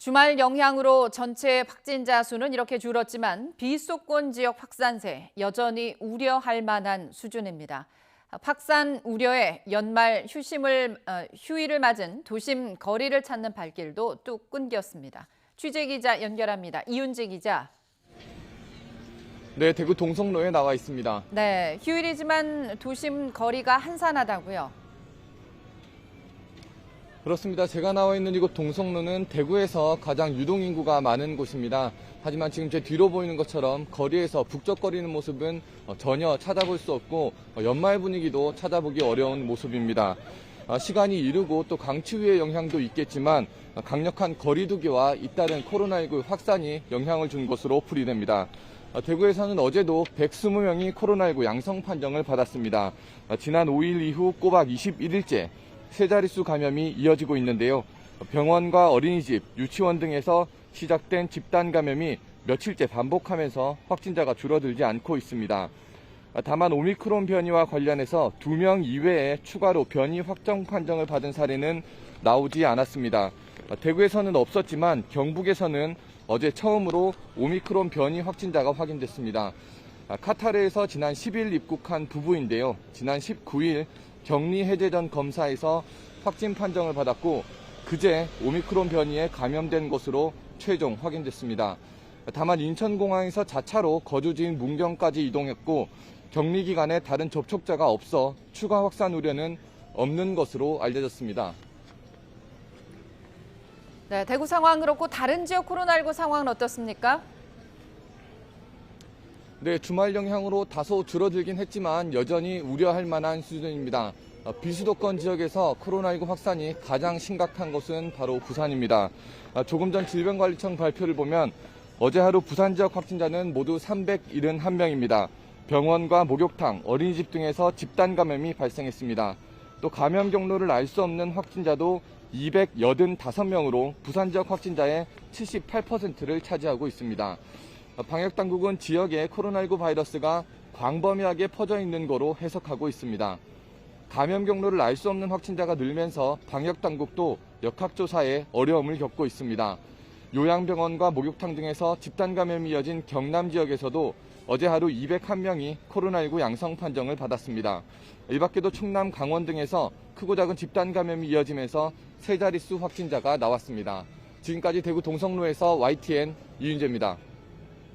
주말 영향으로 전체 확진자 수는 이렇게 줄었지만 비수도권 지역 확산세 여전히 우려할 만한 수준입니다. 확산 우려에 연말 휴일을 맞은 도심 거리를 찾는 발길도 뚝 끊겼습니다. 취재기자 연결합니다. 이윤재 기자. 네, 대구 동성로에 나와 있습니다. 네, 휴일이지만 도심 거리가 한산하다고요. 그렇습니다. 제가 나와 있는 이곳 동성로는 대구에서 가장 유동인구가 많은 곳입니다. 하지만 지금 제 뒤로 보이는 것처럼 거리에서 북적거리는 모습은 전혀 찾아볼 수 없고 연말 분위기도 찾아보기 어려운 모습입니다. 시간이 이르고 또 강추위의 영향도 있겠지만 강력한 거리두기와 잇따른 코로나19 확산이 영향을 준 것으로 풀이됩니다. 대구에서는 어제도 120명이 코로나19 양성 판정을 받았습니다. 지난 5일 이후 꼬박 21일째 세 자릿수 감염이 이어지고 있는데요. 병원과 어린이집, 유치원 등에서 시작된 집단 감염이 며칠째 반복하면서 확진자가 줄어들지 않고 있습니다. 다만 오미크론 변이와 관련해서 2명 이외에 추가로 변이 확정 판정을 받은 사례는 나오지 않았습니다. 대구에서는 없었지만 경북에서는 어제 처음으로 오미크론 변이 확진자가 확인됐습니다. 카타르에서 지난 10일 입국한 부부인데요. 지난 19일 격리 해제 전 검사에서 확진 판정을 받았고 그제 오미크론 변이에 감염된 것으로 최종 확인됐습니다. 다만 인천공항에서 자차로 거주지인 문경까지 이동했고 격리 기간에 다른 접촉자가 없어 추가 확산 우려는 없는 것으로 알려졌습니다. 네, 대구 상황 그렇고 다른 지역 코로나19 상황은 어떻습니까? 네, 주말 영향으로 다소 줄어들긴 했지만 여전히 우려할 만한 수준입니다. 비수도권 지역에서 코로나19 확산이 가장 심각한 곳은 바로 부산입니다. 조금 전 질병관리청 발표를 보면 어제 하루 부산 지역 확진자는 모두 371명입니다. 병원과 목욕탕, 어린이집 등에서 집단 감염이 발생했습니다. 또 감염 경로를 알 수 없는 확진자도 285명으로 부산 지역 확진자의 78%를 차지하고 있습니다. 방역당국은 지역에 코로나19 바이러스가 광범위하게 퍼져 있는 거로 해석하고 있습니다. 감염 경로를 알 수 없는 확진자가 늘면서 방역당국도 역학조사에 어려움을 겪고 있습니다. 요양병원과 목욕탕 등에서 집단 감염이 이어진 경남 지역에서도 어제 하루 201명이 코로나19 양성 판정을 받았습니다. 이 밖에도 충남, 강원 등에서 크고 작은 집단 감염이 이어지면서 세 자릿수 확진자가 나왔습니다. 지금까지 대구 동성로에서 YTN 이윤재입니다.